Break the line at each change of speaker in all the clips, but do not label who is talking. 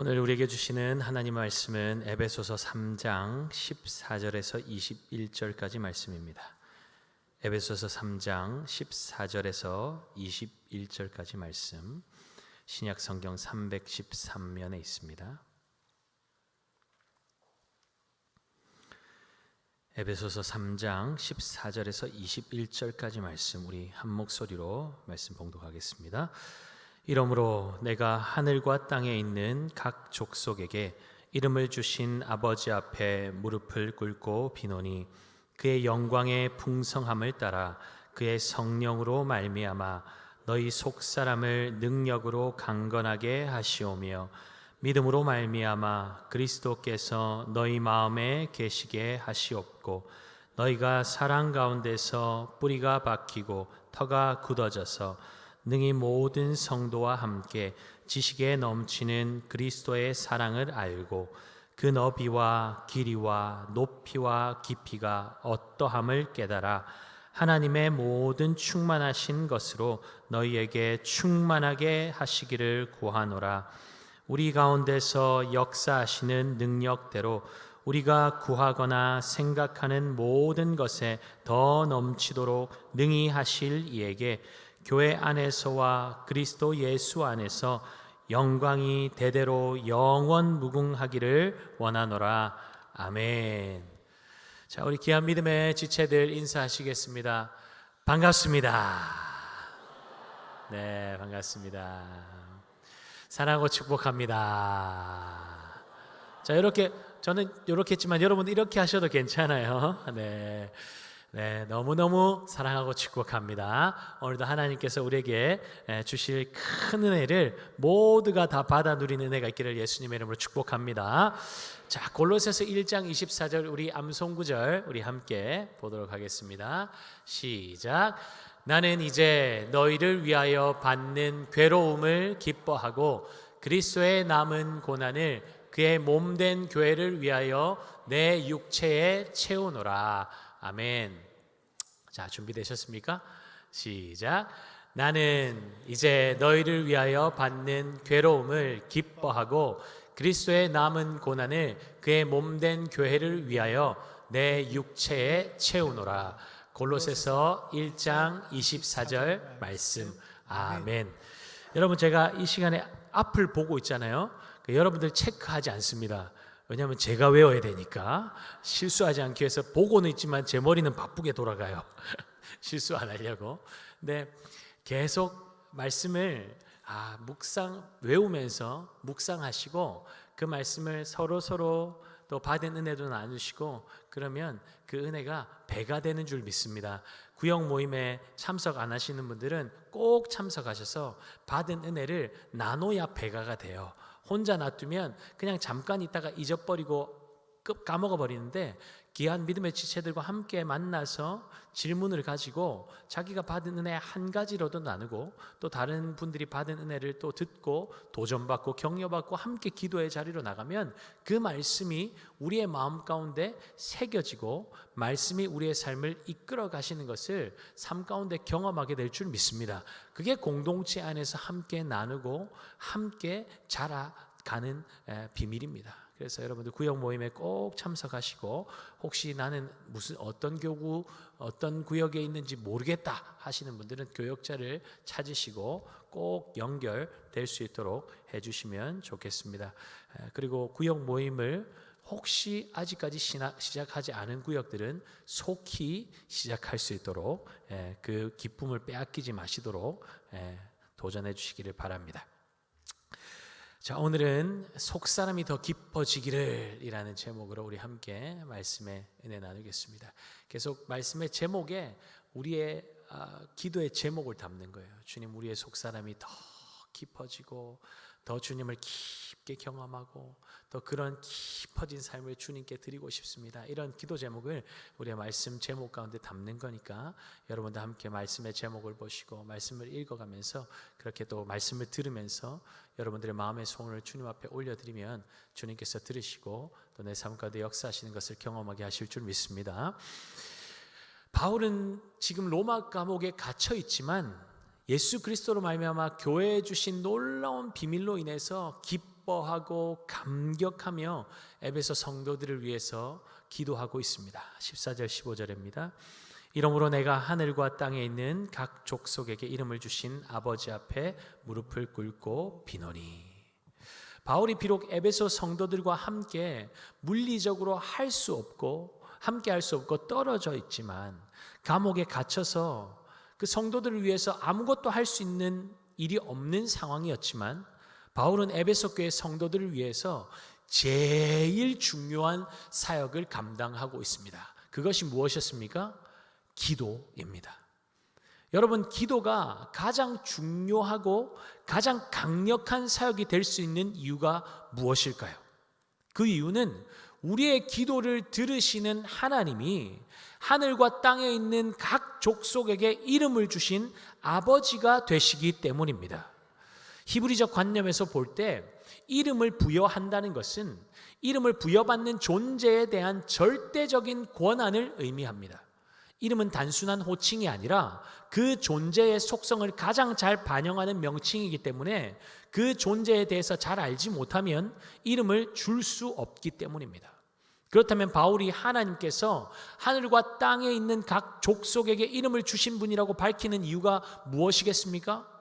오늘 우리에게 주시는 하나님 말씀은 에베소서 3장 14절에서 21절까지 말씀입니다. 에베소서 3장 14절에서 21절까지 말씀, 신약 성경 313면에 있습니다. 에베소서 3장 14절에서 21절까지 말씀, 우리 한 목소리로 말씀 봉독하겠습니다. 이러므로 내가 하늘과 땅에 있는 각 족속에게 이름을 주신 아버지 앞에 무릎을 꿇고 비노니 그의 영광의 풍성함을 따라 그의 성령으로 말미암아 너희 속사람을 능력으로 강건하게 하시오며 믿음으로 말미암아 그리스도께서 너희 마음에 계시게 하시옵고 너희가 사랑 가운데서 뿌리가 박히고 터가 굳어져서 능히 모든 성도와 함께 지식에 넘치는 그리스도의 사랑을 알고 그 너비와 길이와 높이와 깊이가 어떠함을 깨달아 하나님의 모든 충만하신 것으로 너희에게 충만하게 하시기를 구하노라. 우리 가운데서 역사하시는 능력대로 우리가 구하거나 생각하는 모든 것에 더 넘치도록 능히 하실 이에게 교회 안에서와 그리스도 예수 안에서 영광이 대대로 영원 무궁하기를 원하노라. 아멘. 자, 우리 귀한 믿음의 지체들 인사하시겠습니다. 반갑습니다. 네, 반갑습니다. 사랑하고 축복합니다. 자, 이렇게 저는 이렇게 했지만 여러분 이렇게 하셔도 괜찮아요. 네. 네, 너무너무 사랑하고 축복합니다. 오늘도 하나님께서 우리에게 주실 큰 은혜를 모두가 다 받아 누리는 은혜가 있기를 예수님의 이름으로 축복합니다. 자, 골로새서 1장 24절 우리 암송 구절 우리 함께 보도록 하겠습니다. 시작. 나는 이제 너희를 위하여 받는 괴로움을 기뻐하고 그리스도의 남은 고난을 그의 몸된 교회를 위하여 내 육체에 채우노라. 아멘. 자, 준비되셨습니까? 시작. 나는 이제 너희를 위하여 받는 괴로움을 기뻐하고 그리스도의 남은 고난을 그의 몸된 교회를 위하여 내 육체에 채우노라. 골로새서 1장 24절 말씀. 아멘. 여러분, 제가 이 시간에 앞을 보고 있잖아요. 여러분들 체크하지 않습니다. 왜냐하면 제가 외워야 되니까 실수하지 않기 위해서 보고는 있지만 제 머리는 바쁘게 돌아가요. 실수 안 하려고. 근데 계속 말씀을 외우면서 묵상하시고 그 말씀을 서로 또 받은 은혜도 나누시고 그러면 그 은혜가 배가 되는 줄 믿습니다. 구역 모임에 참석 안 하시는 분들은 꼭 참석하셔서 받은 은혜를 나눠야 배가가 돼요. 혼자 놔두면 그냥 잠깐 있다가 잊어버리고 까먹어 버리는데 귀한 믿음의 지체들과 함께 만나서 질문을 가지고 자기가 받은 은혜 한 가지로도 나누고 또 다른 분들이 받은 은혜를 또 듣고 도전받고 격려받고 함께 기도의 자리로 나가면 그 말씀이 우리의 마음 가운데 새겨지고 말씀이 우리의 삶을 이끌어 가시는 것을 삶 가운데 경험하게 될 줄 믿습니다. 그게 공동체 안에서 함께 나누고 함께 자라가는 비밀입니다. 그래서 여러분들 구역 모임에 꼭 참석하시고 혹시 나는 어떤 교구 어떤 구역에 있는지 모르겠다 하시는 분들은 교역자를 찾으시고 꼭 연결될 수 있도록 해주시면 좋겠습니다. 그리고 구역 모임을 혹시 아직까지 시작하지 않은 구역들은 속히 시작할 수 있도록 그 기쁨을 빼앗기지 마시도록 도전해 주시기를 바랍니다. 자, 오늘은 속사람이 더 깊어지기를 이라는 제목으로 우리 함께 말씀의 은혜 나누겠습니다. 계속 말씀의 제목에 우리의 기도의 제목을 담는 거예요. 주님, 우리의 속사람이 더 깊어지고 더 주님을 깊게 경험하고 또 그런 깊어진 삶을 주님께 드리고 싶습니다. 이런 기도 제목을 우리의 말씀 제목 가운데 담는 거니까 여러분도 함께 말씀의 제목을 보시고 말씀을 읽어가면서 그렇게 또 말씀을 들으면서 여러분들의 마음의 소원을 주님 앞에 올려드리면 주님께서 들으시고 또 내 삶 가운데 역사하시는 것을 경험하게 하실 줄 믿습니다. 바울은 지금 로마 감옥에 갇혀 있지만 예수 그리스도로 말미암아 교회에 주신 놀라운 비밀로 인해서 기뻐하고 감격하며 에베소 성도들을 위해서 기도하고 있습니다. 14절 15절입니다. 이러므로 내가 하늘과 땅에 있는 각 족속에게 이름을 주신 아버지 앞에 무릎을 꿇고 비노니. 바울이 비록 에베소 성도들과 함께 물리적으로 할 수 없고 함께 할 수 없고 떨어져 있지만 감옥에 갇혀서 그 성도들을 위해서 아무것도 할 수 있는 일이 없는 상황이었지만 바울은 에베소 교회 성도들을 위해서 제일 중요한 사역을 감당하고 있습니다. 그것이 무엇이었습니까? 기도입니다. 여러분, 기도가 가장 중요하고 가장 강력한 사역이 될 수 있는 이유가 무엇일까요? 그 이유는 우리의 기도를 들으시는 하나님이 하늘과 땅에 있는 각 족속에게 이름을 주신 아버지가 되시기 때문입니다. 히브리적 관념에서 볼 때 이름을 부여한다는 것은 이름을 부여받는 존재에 대한 절대적인 권한을 의미합니다. 이름은 단순한 호칭이 아니라 그 존재의 속성을 가장 잘 반영하는 명칭이기 때문에 그 존재에 대해서 잘 알지 못하면 이름을 줄 수 없기 때문입니다. 그렇다면 바울이 하나님께서 하늘과 땅에 있는 각 족속에게 이름을 주신 분이라고 밝히는 이유가 무엇이겠습니까?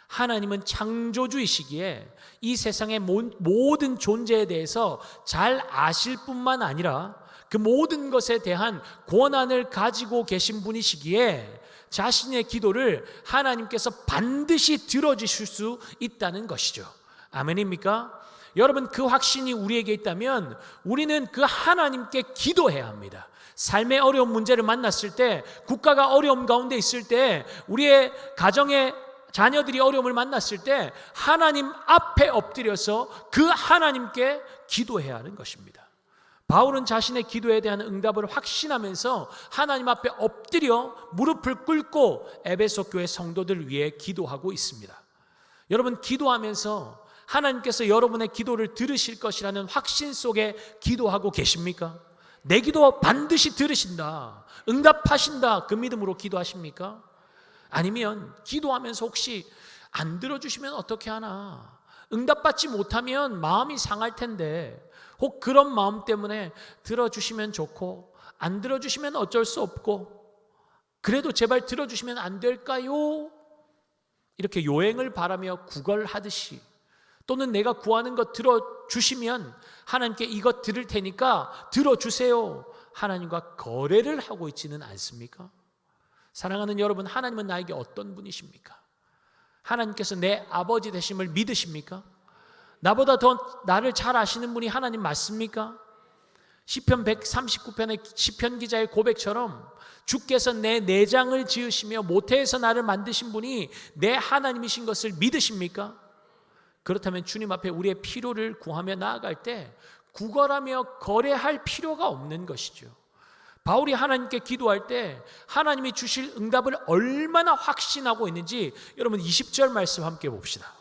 하나님은 창조주이시기에 이 세상의 모든 존재에 대해서 잘 아실 뿐만 아니라 그 모든 것에 대한 권한을 가지고 계신 분이시기에 자신의 기도를 하나님께서 반드시 들어주실 수 있다는 것이죠. 아멘입니까? 여러분, 그 확신이 우리에게 있다면 우리는 그 하나님께 기도해야 합니다. 삶의 어려운 문제를 만났을 때, 국가가 어려움 가운데 있을 때, 우리의 가정의 자녀들이 어려움을 만났을 때 하나님 앞에 엎드려서 그 하나님께 기도해야 하는 것입니다. 바울은 자신의 기도에 대한 응답을 확신하면서 하나님 앞에 엎드려 무릎을 꿇고 에베소 교회 성도들을 위해 기도하고 있습니다. 여러분, 기도하면서 하나님께서 여러분의 기도를 들으실 것이라는 확신 속에 기도하고 계십니까? 내 기도 반드시 들으신다, 응답하신다, 그 믿음으로 기도하십니까? 아니면 기도하면서 혹시 안 들어주시면 어떻게 하나, 응답받지 못하면 마음이 상할 텐데 혹 그런 마음 때문에 들어주시면 좋고 안 들어주시면 어쩔 수 없고 그래도 제발 들어주시면 안 될까요? 이렇게 요행을 바라며 구걸하듯이, 또는 내가 구하는 것 들어주시면 하나님께 이것 드릴 테니까 들어주세요, 하나님과 거래를 하고 있지는 않습니까? 사랑하는 여러분, 하나님은 나에게 어떤 분이십니까? 하나님께서 내 아버지 되심을 믿으십니까? 나보다 더 나를 잘 아시는 분이 하나님 맞습니까? 시편 139편의 시편 기자의 고백처럼 주께서 내 내장을 지으시며 모태에서 나를 만드신 분이 내 하나님이신 것을 믿으십니까? 그렇다면 주님 앞에 우리의 필요를 구하며 나아갈 때 구걸하며 거래할 필요가 없는 것이죠. 바울이 하나님께 기도할 때 하나님이 주실 응답을 얼마나 확신하고 있는지 여러분 20절 말씀 함께 봅시다.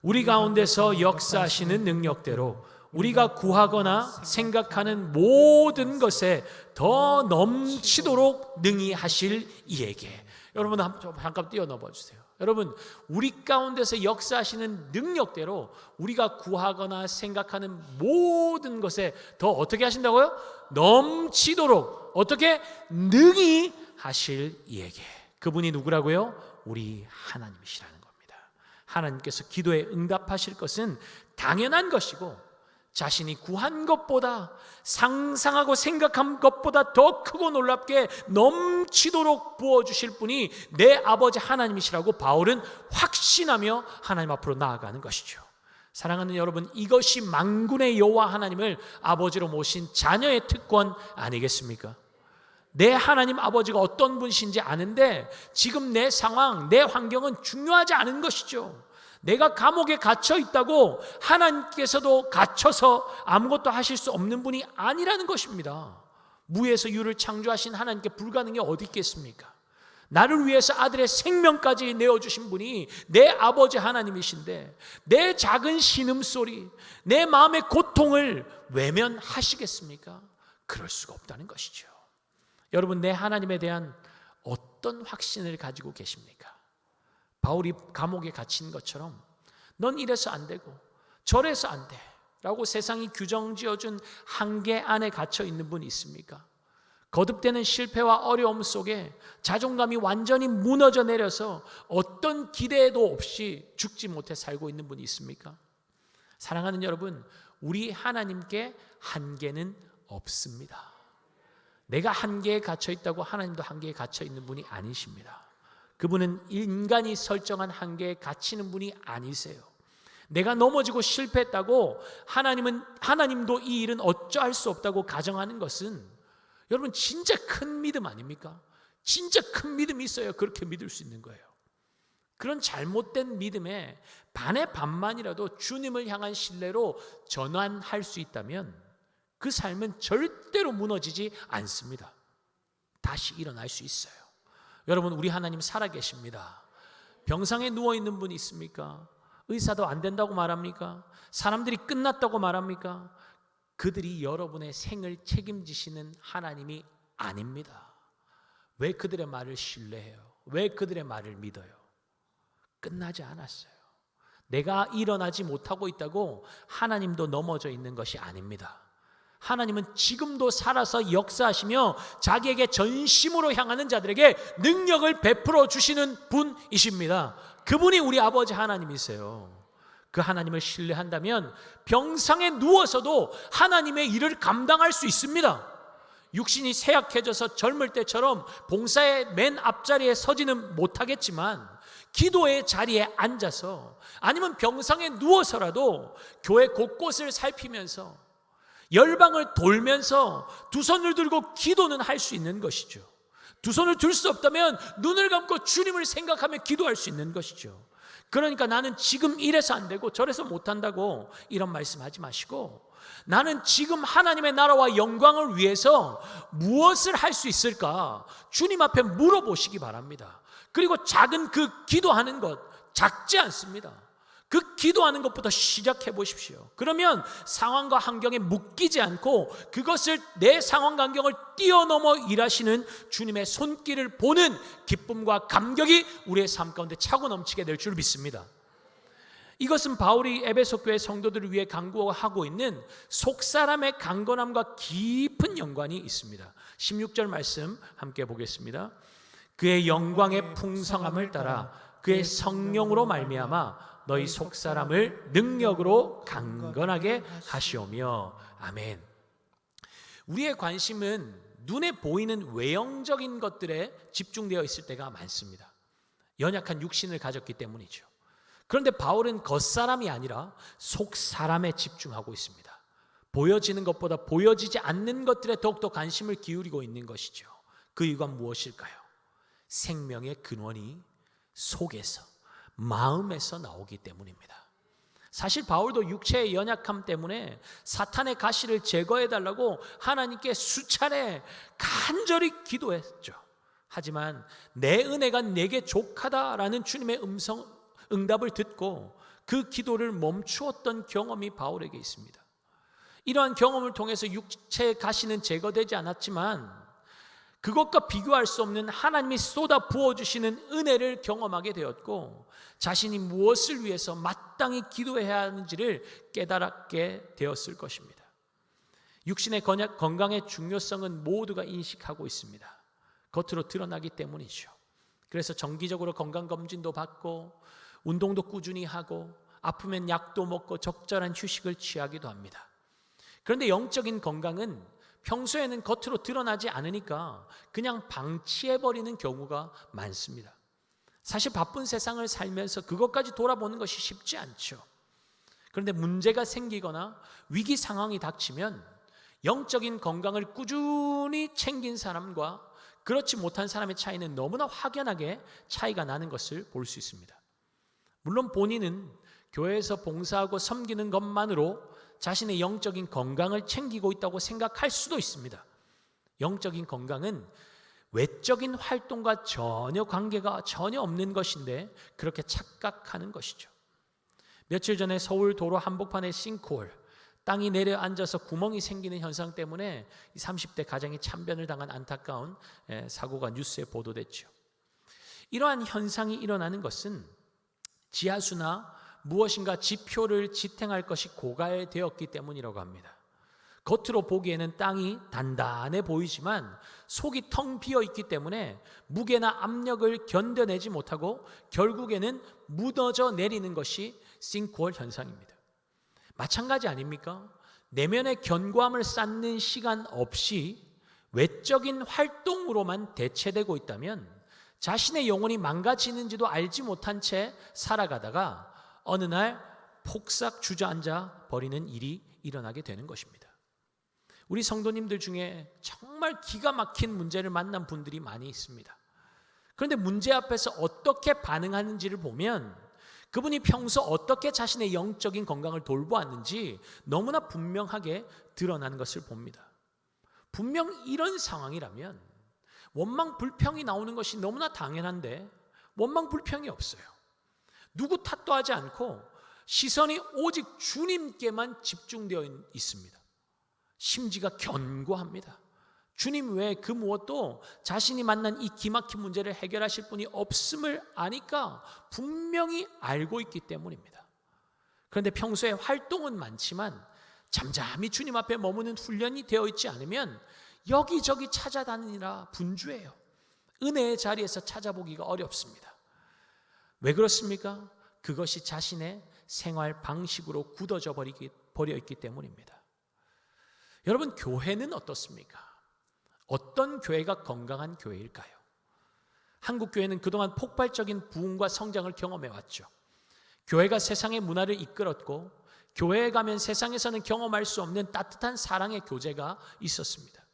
우리 가운데서 역사하시는 능력대로 우리가 구하거나 생각하는 모든 것에 더 넘치도록 능히 하실 이에게. 여러분 잠깐 뛰어넘어 주세요. 여러분, 우리 가운데서 역사하시는 능력대로 우리가 구하거나 생각하는 모든 것에 더 어떻게 하신다고요? 넘치도록 어떻게? 능히 하실 이에게. 그분이 누구라고요? 우리 하나님이시라는 겁니다. 하나님께서 기도에 응답하실 것은 당연한 것이고 자신이 구한 것보다, 상상하고 생각한 것보다 더 크고 놀랍게 넘치도록 부어주실 분이 내 아버지 하나님이시라고 바울은 확신하며 하나님 앞으로 나아가는 것이죠. 사랑하는 여러분, 이것이 만군의 여호와 하나님을 아버지로 모신 자녀의 특권 아니겠습니까? 내 하나님 아버지가 어떤 분이신지 아는데 지금 내 상황, 내 환경은 중요하지 않은 것이죠. 내가 감옥에 갇혀 있다고 하나님께서도 갇혀서 아무것도 하실 수 없는 분이 아니라는 것입니다. 무에서 유를 창조하신 하나님께 불가능한 게 어디 있겠습니까? 나를 위해서 아들의 생명까지 내어주신 분이 내 아버지 하나님이신데 내 작은 신음소리, 내 마음의 고통을 외면하시겠습니까? 그럴 수가 없다는 것이죠. 여러분, 내 하나님에 대한 어떤 확신을 가지고 계십니까? 바울이 감옥에 갇힌 것처럼 넌 이래서 안 되고 저래서 안 돼 라고 세상이 규정 지어준 한계 안에 갇혀 있는 분이 있습니까? 거듭되는 실패와 어려움 속에 자존감이 완전히 무너져 내려서 어떤 기대도 없이 죽지 못해 살고 있는 분이 있습니까? 사랑하는 여러분, 우리 하나님께 한계는 없습니다. 내가 한계에 갇혀 있다고 하나님도 한계에 갇혀 있는 분이 아니십니다. 그분은 인간이 설정한 한계에 갇히는 분이 아니세요. 내가 넘어지고 실패했다고 하나님도 이 일은 어쩌할 수 없다고 가정하는 것은 여러분 진짜 큰 믿음 아닙니까? 진짜 큰 믿음이 있어야 그렇게 믿을 수 있는 거예요. 그런 잘못된 믿음에 반의 반만이라도 주님을 향한 신뢰로 전환할 수 있다면 그 삶은 절대로 무너지지 않습니다. 다시 일어날 수 있어요. 여러분, 우리 하나님 살아계십니다. 병상에 누워있는 분이 있습니까? 의사도 안 된다고 말합니까? 사람들이 끝났다고 말합니까? 그들이 여러분의 생을 책임지시는 하나님이 아닙니다. 왜 그들의 말을 신뢰해요? 왜 그들의 말을 믿어요? 끝나지 않았어요. 내가 일어나지 못하고 있다고 하나님도 넘어져 있는 것이 아닙니다. 하나님은 지금도 살아서 역사하시며 자기에게 전심으로 향하는 자들에게 능력을 베풀어 주시는 분이십니다. 그분이 우리 아버지 하나님이세요. 그 하나님을 신뢰한다면 병상에 누워서도 하나님의 일을 감당할 수 있습니다. 육신이 쇠약해져서 젊을 때처럼 봉사의 맨 앞자리에 서지는 못하겠지만 기도의 자리에 앉아서 아니면 병상에 누워서라도 교회 곳곳을 살피면서 열방을 돌면서 두 손을 들고 기도는 할 수 있는 것이죠. 두 손을 들 수 없다면 눈을 감고 주님을 생각하며 기도할 수 있는 것이죠. 그러니까 나는 지금 이래서 안 되고 저래서 못한다고 이런 말씀하지 마시고, 나는 지금 하나님의 나라와 영광을 위해서 무엇을 할 수 있을까 주님 앞에 물어보시기 바랍니다. 그리고 작은 그 기도하는 것 작지 않습니다. 그 기도하는 것부터 시작해 보십시오. 그러면 상황과 환경에 묶이지 않고 그것을 내 상황과 환경을 뛰어넘어 일하시는 주님의 손길을 보는 기쁨과 감격이 우리의 삶 가운데 차고 넘치게 될 줄 믿습니다. 이것은 바울이 에베소 교회 성도들을 위해 강구하고 있는 속사람의 강건함과 깊은 연관이 있습니다. 16절 말씀 함께 보겠습니다. 그의 영광의 풍성함을 따라 그의 성령으로 말미암아 너희 속사람을 능력으로 강건하게 하시오며. 아멘. 우리의 관심은 눈에 보이는 외형적인 것들에 집중되어 있을 때가 많습니다. 연약한 육신을 가졌기 때문이죠. 그런데 바울은 겉사람이 아니라 속사람에 집중하고 있습니다. 보여지는 것보다 보여지지 않는 것들에 더욱더 관심을 기울이고 있는 것이죠. 그 이유가 무엇일까요? 생명의 근원이 속에서, 마음에서 나오기 때문입니다. 사실 바울도 육체의 연약함 때문에 사탄의 가시를 제거해달라고 하나님께 수차례 간절히 기도했죠. 하지만 내 은혜가 내게 족하다라는 주님의 응답을 듣고 그 기도를 멈추었던 경험이 바울에게 있습니다. 이러한 경험을 통해서 육체의 가시는 제거되지 않았지만 그것과 비교할 수 없는 하나님이 쏟아 부어주시는 은혜를 경험하게 되었고, 자신이 무엇을 위해서 마땅히 기도해야 하는지를 깨달게 되었을 것입니다. 육신의 건강의 중요성은 모두가 인식하고 있습니다. 겉으로 드러나기 때문이죠. 그래서 정기적으로 건강검진도 받고 운동도 꾸준히 하고 아프면 약도 먹고 적절한 휴식을 취하기도 합니다. 그런데 영적인 건강은 평소에는 겉으로 드러나지 않으니까 그냥 방치해버리는 경우가 많습니다. 사실 바쁜 세상을 살면서 그것까지 돌아보는 것이 쉽지 않죠. 그런데 문제가 생기거나 위기 상황이 닥치면 영적인 건강을 꾸준히 챙긴 사람과 그렇지 못한 사람의 차이는 너무나 확연하게 차이가 나는 것을 볼 수 있습니다. 물론 본인은 교회에서 봉사하고 섬기는 것만으로 자신의 영적인 건강을 챙기고 있다고 생각할 수도 있습니다. 영적인 건강은 외적인 활동과 관계가 전혀 없는 것인데 그렇게 착각하는 것이죠. 며칠 전에 서울 도로 한복판에 싱크홀, 땅이 내려앉아서 구멍이 생기는 현상 때문에 30대 가장이 참변을 당한 안타까운 사고가 뉴스에 보도됐죠. 이러한 현상이 일어나는 것은 지하수나 무엇인가 지표를 지탱할 것이 고갈되었기 때문이라고 합니다. 겉으로 보기에는 땅이 단단해 보이지만 속이 텅 비어 있기 때문에 무게나 압력을 견뎌내지 못하고 결국에는 무너져 내리는 것이 싱크홀 현상입니다. 마찬가지 아닙니까? 내면의 견고함을 쌓는 시간 없이 외적인 활동으로만 대체되고 있다면 자신의 영혼이 망가지는지도 알지 못한 채 살아가다가 어느 날 폭삭 주저앉아 버리는 일이 일어나게 되는 것입니다. 우리 성도님들 중에 정말 기가 막힌 문제를 만난 분들이 많이 있습니다. 그런데 문제 앞에서 어떻게 반응하는지를 보면 그분이 평소 어떻게 자신의 영적인 건강을 돌보았는지 너무나 분명하게 드러나는 것을 봅니다. 분명 이런 상황이라면 원망 불평이 나오는 것이 너무나 당연한데 원망 불평이 없어요. 누구 탓도 하지 않고 시선이 오직 주님께만 집중되어 있습니다. 심지가 견고합니다. 주님 외에 그 무엇도 자신이 만난 이 기막힌 문제를 해결하실 분이 없음을 아니까 분명히 알고 있기 때문입니다. 그런데 평소에 활동은 많지만 잠잠히 주님 앞에 머무는 훈련이 되어 있지 않으면 여기저기 찾아다니느라 분주해요. 은혜의 자리에서 찾아보기가 어렵습니다. 왜 그렇습니까? 그것이 자신의 생활 방식으로 굳어져 버려 있기 때문입니다. 여러분, 교회는 어떻습니까? 어떤 교회가 건강한 교회일까요? 한국 교회는 그동안 폭발적인 부흥과 성장을 경험해 왔죠. 교회가 세상의 문화를 이끌었고 교회에 가면 세상에서는 경험할 수 없는 따뜻한 사랑의 교제가 있었습니다.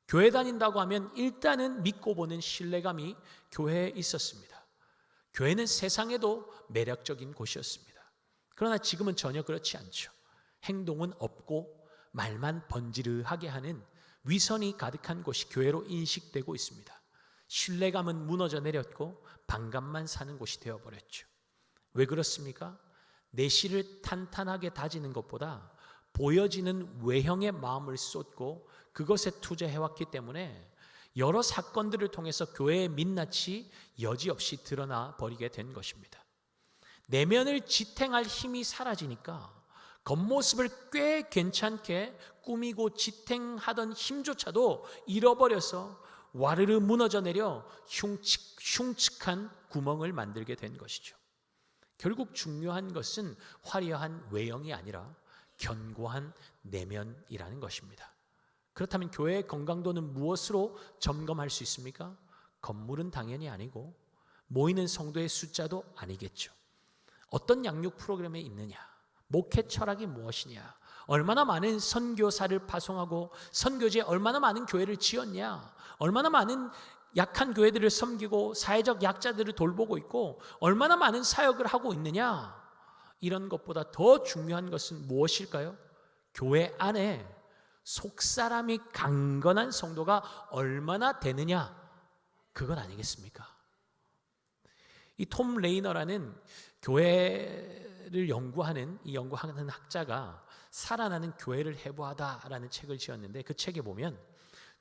교회 다닌다고 하면 일단은 믿고 보는 신뢰감이 교회에 있었습니다. 교회는 세상에도 매력적인 곳이었습니다. 그러나 지금은 전혀 그렇지 않죠. 행동은 없고 말만 번지르하게 하는 위선이 가득한 곳이 교회로 인식되고 있습니다. 신뢰감은 무너져 내렸고 반감만 사는 곳이 되어버렸죠. 왜 그렇습니까? 내실을 탄탄하게 다지는 것보다 보여지는 외형의 마음을 쏟고 그것에 투자해왔기 때문에 여러 사건들을 통해서 교회의 민낯이 여지없이 드러나 버리게 된 것입니다. 내면을 지탱할 힘이 사라지니까 겉모습을 꽤 괜찮게 꾸미고 지탱하던 힘조차도 잃어버려서 와르르 무너져 내려 흉측한 구멍을 만들게 된 것이죠. 결국 중요한 것은 화려한 외형이 아니라 견고한 내면이라는 것입니다. 그렇다면 교회의 건강도는 무엇으로 점검할 수 있습니까? 건물은 당연히 아니고 모이는 성도의 숫자도 아니겠죠. 어떤 양육 프로그램에 있느냐, 목회 철학이 무엇이냐, 얼마나 많은 선교사를 파송하고 선교지에 얼마나 많은 교회를 지었냐, 얼마나 많은 약한 교회들을 섬기고 사회적 약자들을 돌보고 있고 얼마나 많은 사역을 하고 있느냐, 이런 것보다 더 중요한 것은 무엇일까요? 교회 안에 속사람이 강건한 성도가 얼마나 되느냐, 그건 아니겠습니까? 이 톰 레이너라는 교회를 연구하는 학자가 살아나는 교회를 해부하다라는 책을 지었는데 그 책에 보면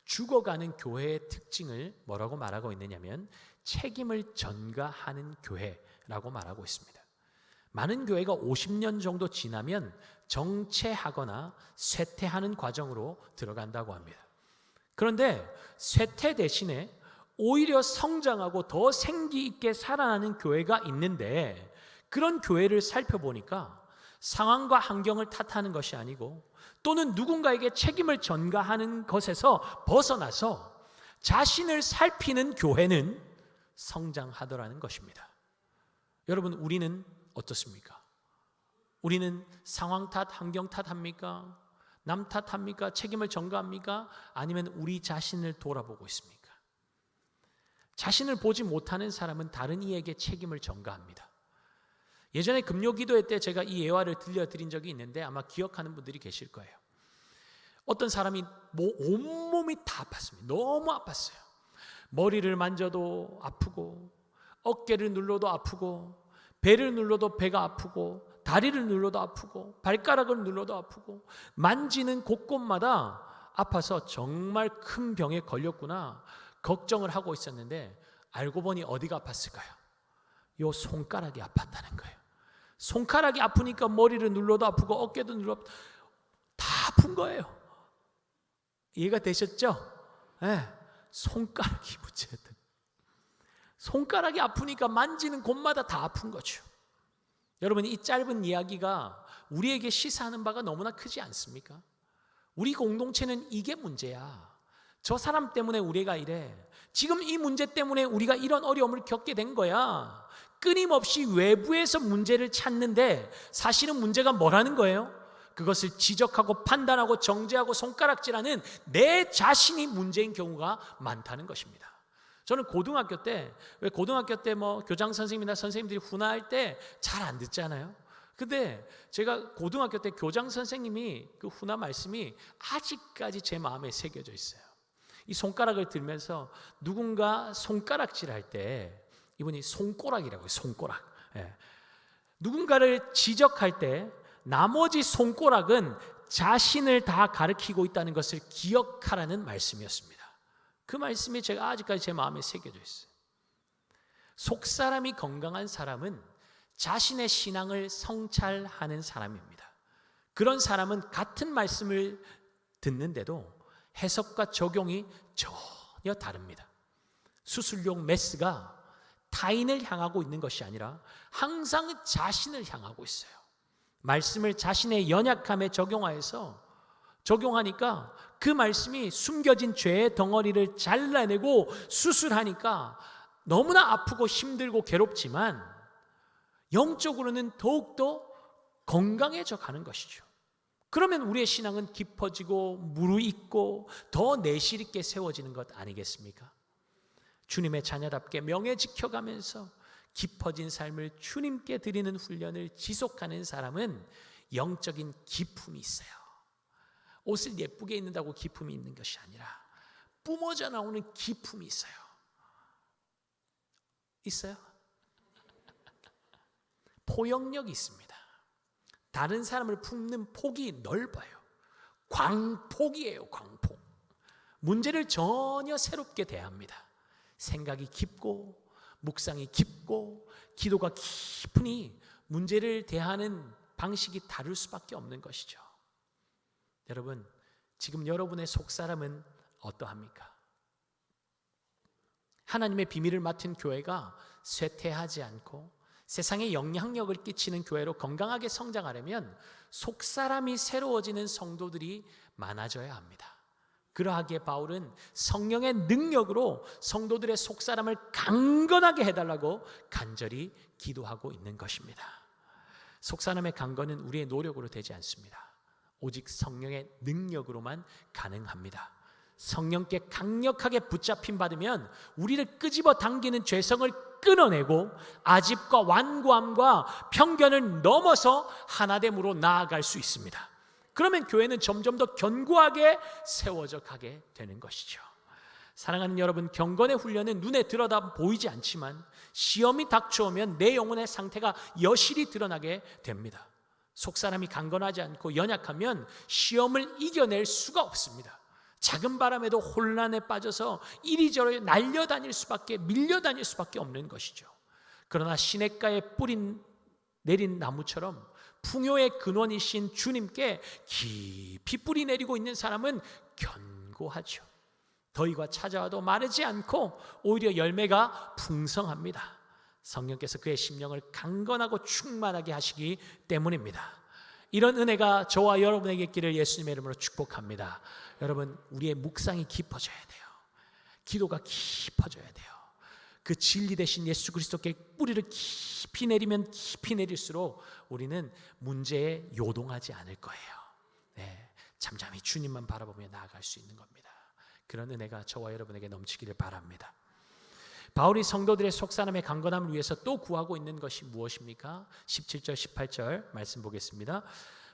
죽어가는 교회의 특징을 뭐라고 말하고 있느냐면 책임을 전가하는 교회라고 말하고 있습니다. 많은 교회가 50년 정도 지나면 정체하거나 쇠퇴하는 과정으로 들어간다고 합니다. 그런데 쇠퇴 대신에 오히려 성장하고 더 생기 있게 살아나는 교회가 있는데 그런 교회를 살펴보니까 상황과 환경을 탓하는 것이 아니고 또는 누군가에게 책임을 전가하는 것에서 벗어나서 자신을 살피는 교회는 성장하더라는 것입니다. 여러분, 우리는 어떻습니까? 우리는 상황 탓, 환경 탓합니까? 남 탓합니까? 책임을 전가합니까? 아니면 우리 자신을 돌아보고 있습니까? 자신을 보지 못하는 사람은 다른 이에게 책임을 전가합니다. 예전에 금요기도회 때 제가 이 예화를 들려드린 적이 있는데 아마 기억하는 분들이 계실 거예요. 어떤 사람이 온몸이 다 아팠습니다. 너무 아팠어요. 머리를 만져도 아프고 어깨를 눌러도 아프고 배를 눌러도 배가 아프고 다리를 눌러도 아프고 발가락을 눌러도 아프고 만지는 곳곳마다 아파서 정말 큰 병에 걸렸구나 걱정을 하고 있었는데 알고 보니 어디가 아팠을까요? 요 손가락이 아팠다는 거예요. 손가락이 아프니까 머리를 눌러도 아프고 어깨도 눌러도 다 아픈 거예요. 이해가 되셨죠? 네. 손가락이 문제든 손가락이 아프니까 만지는 곳마다 다 아픈 거죠. 여러분, 이 짧은 이야기가 우리에게 시사하는 바가 너무나 크지 않습니까? 우리 공동체는 이게 문제야. 저 사람 때문에 우리가 이래. 지금 이 문제 때문에 우리가 이런 어려움을 겪게 된 거야. 끊임없이 외부에서 문제를 찾는데 사실은 문제가 뭐라는 거예요? 그것을 지적하고 판단하고 정죄하고 손가락질하는 내 자신이 문제인 경우가 많다는 것입니다. 저는 고등학교 때 교장 선생님이나 선생님들이 훈화할 때 잘 안 듣잖아요. 근데 제가 고등학교 때 교장 선생님이 그 훈화 말씀이 아직까지 제 마음에 새겨져 있어요. 이 손가락을 들면서 누군가 손가락질할 때, 이분이 손가락이라고 해요. 손가락. 예. 누군가를 지적할 때 나머지 손가락은 자신을 다 가리키고 있다는 것을 기억하라는 말씀이었습니다. 그 말씀이 제가 아직까지 제 마음에 새겨져 있어요. 속사람이 건강한 사람은 자신의 신앙을 성찰하는 사람입니다. 그런 사람은 같은 말씀을 듣는데도 해석과 적용이 전혀 다릅니다. 수술용 메스가 타인을 향하고 있는 것이 아니라 항상 자신을 향하고 있어요. 말씀을 자신의 연약함에 적용하니까 그 말씀이 숨겨진 죄의 덩어리를 잘라내고 수술하니까 너무나 아프고 힘들고 괴롭지만 영적으로는 더욱더 건강해져 가는 것이죠. 그러면 우리의 신앙은 깊어지고 무르익고 더 내실 있게 세워지는 것 아니겠습니까? 주님의 자녀답게 명예 지켜가면서 깊어진 삶을 주님께 드리는 훈련을 지속하는 사람은 영적인 기품이 있어요. 옷을 예쁘게 입는다고 기품이 있는 것이 아니라 뿜어져 나오는 기품이 있어요. 있어요? 포용력이 있습니다. 다른 사람을 품는 폭이 넓어요. 광폭이에요. 광폭. 문제를 전혀 새롭게 대합니다. 생각이 깊고 묵상이 깊고 기도가 깊으니 문제를 대하는 방식이 다를 수밖에 없는 것이죠. 여러분, 지금 여러분의 속사람은 어떠합니까? 하나님의 비밀을 맡은 교회가 쇠퇴하지 않고 세상에 영향력을 끼치는 교회로 건강하게 성장하려면 속사람이 새로워지는 성도들이 많아져야 합니다. 그러하기에 바울은 성령의 능력으로 성도들의 속사람을 강건하게 해달라고 간절히 기도하고 있는 것입니다. 속사람의 강건은 우리의 노력으로 되지 않습니다. 오직 성령의 능력으로만 가능합니다. 성령께 강력하게 붙잡힘 받으면 우리를 끄집어 당기는 죄성을 끊어내고 아집과 완고함과 편견을 넘어서 하나됨으로 나아갈 수 있습니다. 그러면 교회는 점점 더 견고하게 세워져 가게 되는 것이죠. 사랑하는 여러분, 경건의 훈련은 눈에 들여다 보이지 않지만 시험이 닥쳐오면 내 영혼의 상태가 여실히 드러나게 됩니다. 속사람이 강건하지 않고 연약하면 시험을 이겨낼 수가 없습니다. 작은 바람에도 혼란에 빠져서 이리저리 날려다닐 수밖에, 밀려다닐 수밖에 없는 것이죠. 그러나 시냇가에 뿌리 내린 나무처럼 풍요의 근원이신 주님께 깊이 뿌리 내리고 있는 사람은 견고하죠. 더위가 찾아와도 마르지 않고 오히려 열매가 풍성합니다. 성령께서 그의 심령을 강건하고 충만하게 하시기 때문입니다. 이런 은혜가 저와 여러분에게 있기를 예수님의 이름으로 축복합니다. 여러분, 우리의 묵상이 깊어져야 돼요. 기도가 깊어져야 돼요. 그 진리 대신 예수 그리스도께 뿌리를 깊이 내리면 깊이 내릴수록 우리는 문제에 요동하지 않을 거예요. 네, 잠잠히 주님만 바라보며 나아갈 수 있는 겁니다. 그런 은혜가 저와 여러분에게 넘치기를 바랍니다. 바울이 성도들의 속사람의 강건함을 위해서 또 구하고 있는 것이 무엇입니까? 17절 18절 말씀 보겠습니다.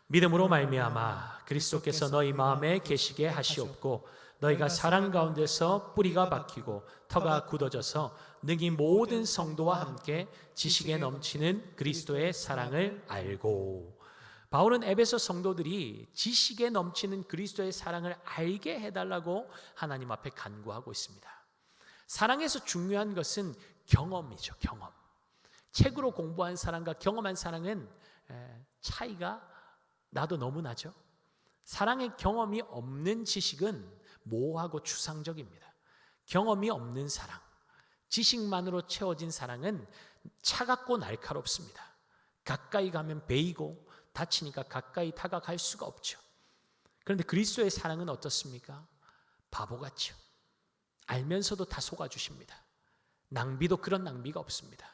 믿음으로 말미암아 그리스도께서 너희 마음에 계시게 하시옵고 너희가 사랑 가운데서 뿌리가 박히고 터가 굳어져서 능히 모든 성도와 함께 지식에 넘치는 그리스도의 사랑을 알고. 바울은 에베소 성도들이 지식에 넘치는 그리스도의 사랑을 알게 해달라고 하나님 앞에 간구하고 있습니다. 사랑에서 중요한 것은 경험이죠. 경험. 책으로 공부한 사람과 경험한 사람은 차이가 나도 너무 나죠. 사랑의 경험이 없는 지식은 모호하고 추상적입니다. 경험이 없는 사랑, 지식만으로 채워진 사랑은 차갑고 날카롭습니다. 가까이 가면 베이고 다치니까 가까이 다가갈 수가 없죠. 그런데 그리스도의 사랑은 어떻습니까? 바보같죠. 알면서도 다 속아주십니다. 낭비도 그런 낭비가 없습니다.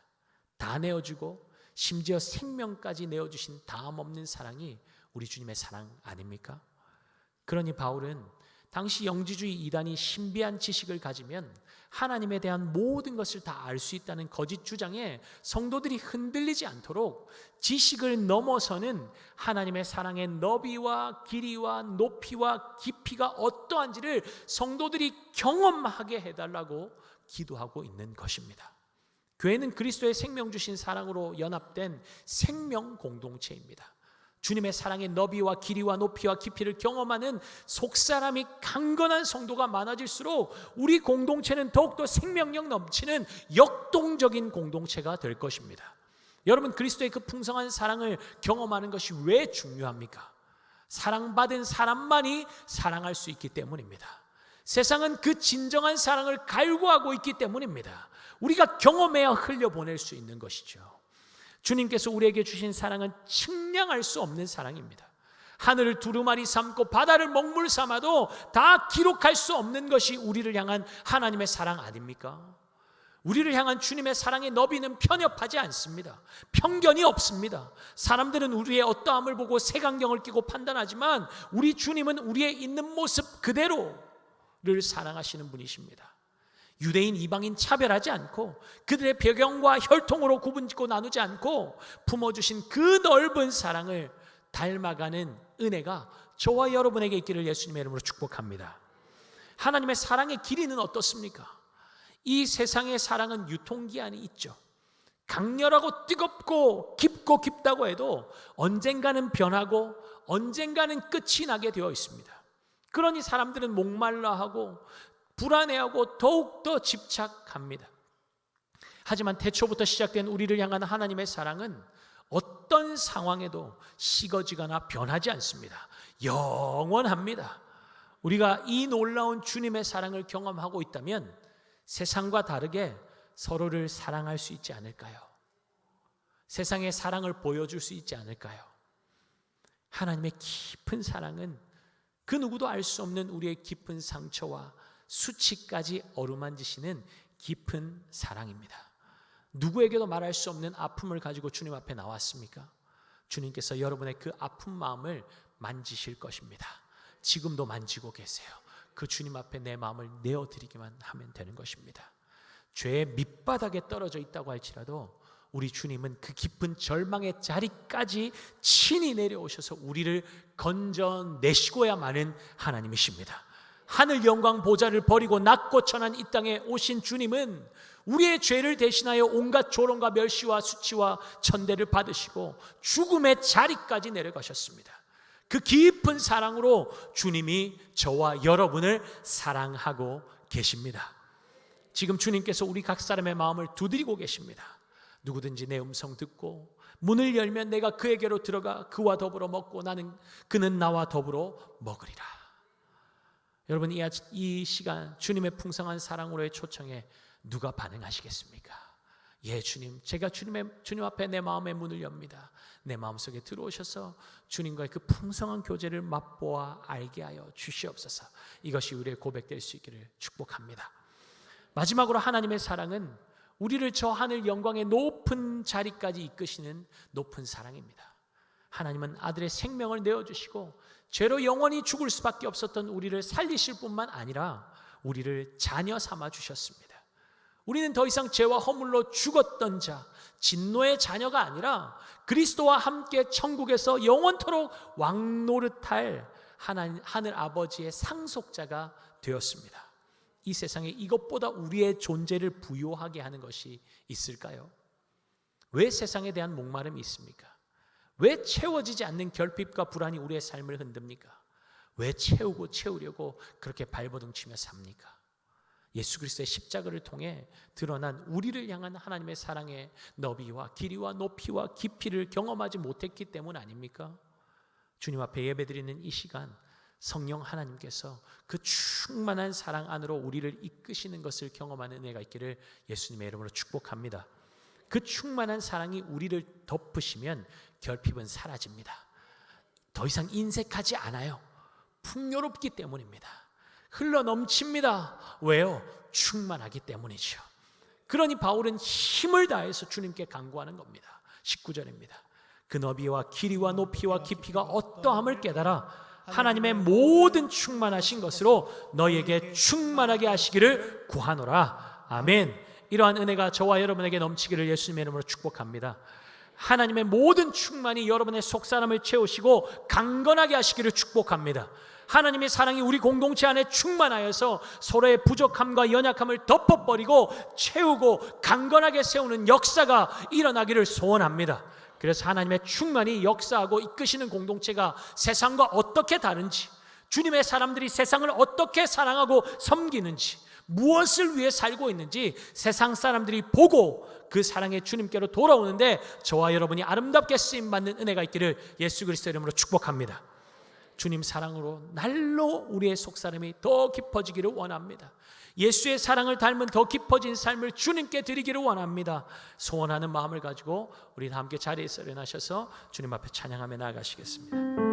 다 내어주고 심지어 생명까지 내어주신 다음 없는 사랑이 우리 주님의 사랑 아닙니까? 그러니 바울은 당시 영지주의 이단이 신비한 지식을 가지면 하나님에 대한 모든 것을 다 알 수 있다는 거짓 주장에 성도들이 흔들리지 않도록 지식을 넘어서는 하나님의 사랑의 너비와 길이와 높이와 깊이가 어떠한지를 성도들이 경험하게 해달라고 기도하고 있는 것입니다. 교회는 그리스도의 생명 주신 사랑으로 연합된 생명 공동체입니다. 주님의 사랑의 너비와 길이와 높이와 깊이를 경험하는 속사람이 강건한 성도가 많아질수록 우리 공동체는 더욱더 생명력 넘치는 역동적인 공동체가 될 것입니다. 여러분, 그리스도의 그 풍성한 사랑을 경험하는 것이 왜 중요합니까? 사랑받은 사람만이 사랑할 수 있기 때문입니다. 세상은 그 진정한 사랑을 갈구하고 있기 때문입니다. 우리가 경험해야 흘려보낼 수 있는 것이죠. 주님께서 우리에게 주신 사랑은 측량할 수 없는 사랑입니다. 하늘을 두루마리 삼고 바다를 먹물 삼아도 다 기록할 수 없는 것이 우리를 향한 하나님의 사랑 아닙니까? 우리를 향한 주님의 사랑의 너비는 편협하지 않습니다. 편견이 없습니다. 사람들은 우리의 어떠함을 보고 색안경을 끼고 판단하지만 우리 주님은 우리의 있는 모습 그대로를 사랑하시는 분이십니다. 유대인 이방인 차별하지 않고 그들의 배경과 혈통으로 구분짓고 나누지 않고 품어주신 그 넓은 사랑을 닮아가는 은혜가 저와 여러분에게 있기를 예수님의 이름으로 축복합니다. 하나님의 사랑의 길이는 어떻습니까? 이 세상의 사랑은 유통기한이 있죠. 강렬하고 뜨겁고 깊고 깊다고 해도 언젠가는 변하고 언젠가는 끝이 나게 되어 있습니다. 그러니 사람들은 목말라하고 불안해하고 더욱더 집착합니다. 하지만 태초부터 시작된 우리를 향한 하나님의 사랑은 어떤 상황에도 식어지거나 변하지 않습니다. 영원합니다. 우리가 이 놀라운 주님의 사랑을 경험하고 있다면 세상과 다르게 서로를 사랑할 수 있지 않을까요? 세상에 사랑을 보여줄 수 있지 않을까요? 하나님의 깊은 사랑은 그 누구도 알 수 없는 우리의 깊은 상처와 수치까지 어루만지시는 깊은 사랑입니다. 누구에게도 말할 수 없는 아픔을 가지고 주님 앞에 나왔습니까? 주님께서 여러분의 그 아픈 마음을 만지실 것입니다. 지금도 만지고 계세요. 그 주님 앞에 내 마음을 내어드리기만 하면 되는 것입니다. 죄의 밑바닥에 떨어져 있다고 할지라도 우리 주님은 그 깊은 절망의 자리까지 친히 내려오셔서 우리를 건져내시고야 마는 하나님이십니다. 하늘 영광 보좌를 버리고 낮고 천한 이 땅에 오신 주님은 우리의 죄를 대신하여 온갖 조롱과 멸시와 수치와 천대를 받으시고 죽음의 자리까지 내려가셨습니다. 그 깊은 사랑으로 주님이 저와 여러분을 사랑하고 계십니다. 지금 주님께서 우리 각 사람의 마음을 두드리고 계십니다. 누구든지 내 음성 듣고 문을 열면 내가 그에게로 들어가 그와 더불어 먹고 그는 나와 더불어 먹으리라. 여러분, 이 시간 주님의 풍성한 사랑으로의 초청에 누가 반응하시겠습니까? 예, 주님, 제가 주님 앞에 내 마음의 문을 엽니다. 내 마음속에 들어오셔서 주님과의 그 풍성한 교제를 맛보아 알게 하여 주시옵소서. 이것이 우리의 고백될 수 있기를 축복합니다. 마지막으로 하나님의 사랑은 우리를 저 하늘 영광의 높은 자리까지 이끄시는 높은 사랑입니다. 하나님은 아들의 생명을 내어주시고 죄로 영원히 죽을 수밖에 없었던 우리를 살리실 뿐만 아니라 우리를 자녀 삼아 주셨습니다. 우리는 더 이상 죄와 허물로 죽었던 자, 진노의 자녀가 아니라 그리스도와 함께 천국에서 영원토록 왕노릇할 하늘 아버지의 상속자가 되었습니다. 이 세상에 이것보다 우리의 존재를 부요하게 하는 것이 있을까요? 왜 세상에 대한 목마름이 있습니까? 왜 채워지지 않는 결핍과 불안이 우리의 삶을 흔듭니까? 왜 채우려고 그렇게 발버둥치며 삽니까? 예수 그리스도의 십자가를 통해 드러난 우리를 향한 하나님의 사랑의 너비와 길이와 높이와 깊이를 경험하지 못했기 때문 아닙니까? 주님 앞에 예배드리는 이 시간, 성령 하나님께서 그 충만한 사랑 안으로 우리를 이끄시는 것을 경험하는 은혜가 있기를 예수님의 이름으로 축복합니다. 그 충만한 사랑이 우리를 덮으시면 결핍은 사라집니다. 더 이상 인색하지 않아요. 풍요롭기 때문입니다. 흘러 넘칩니다. 왜요? 충만하기 때문이죠. 그러니 바울은 힘을 다해서 주님께 간구하는 겁니다. 19절입니다. 그 너비와 길이와 높이와 깊이가 어떠함을 깨달아 하나님의 모든 충만하신 것으로 너희에게 충만하게 하시기를 구하노라. 아멘. 이러한 은혜가 저와 여러분에게 넘치기를 예수님의 이름으로 축복합니다. 하나님의 모든 충만이 여러분의 속사람을 채우시고 강건하게 하시기를 축복합니다. 하나님의 사랑이 우리 공동체 안에 충만하여서 서로의 부족함과 연약함을 덮어버리고 채우고 강건하게 세우는 역사가 일어나기를 소원합니다. 그래서 하나님의 충만이 역사하고 이끄시는 공동체가 세상과 어떻게 다른지, 주님의 사람들이 세상을 어떻게 사랑하고 섬기는지, 무엇을 위해 살고 있는지 세상 사람들이 보고 그 사랑의 주님께로 돌아오는데 저와 여러분이 아름답게 쓰임받는 은혜가 있기를 예수 그리스도 이름으로 축복합니다. 주님 사랑으로 날로 우리의 속사람이 더 깊어지기를 원합니다. 예수의 사랑을 닮은 더 깊어진 삶을 주님께 드리기를 원합니다. 소원하는 마음을 가지고 우리 다 함께 자리에서 일어나셔서 주님 앞에 찬양하며 나아가시겠습니다.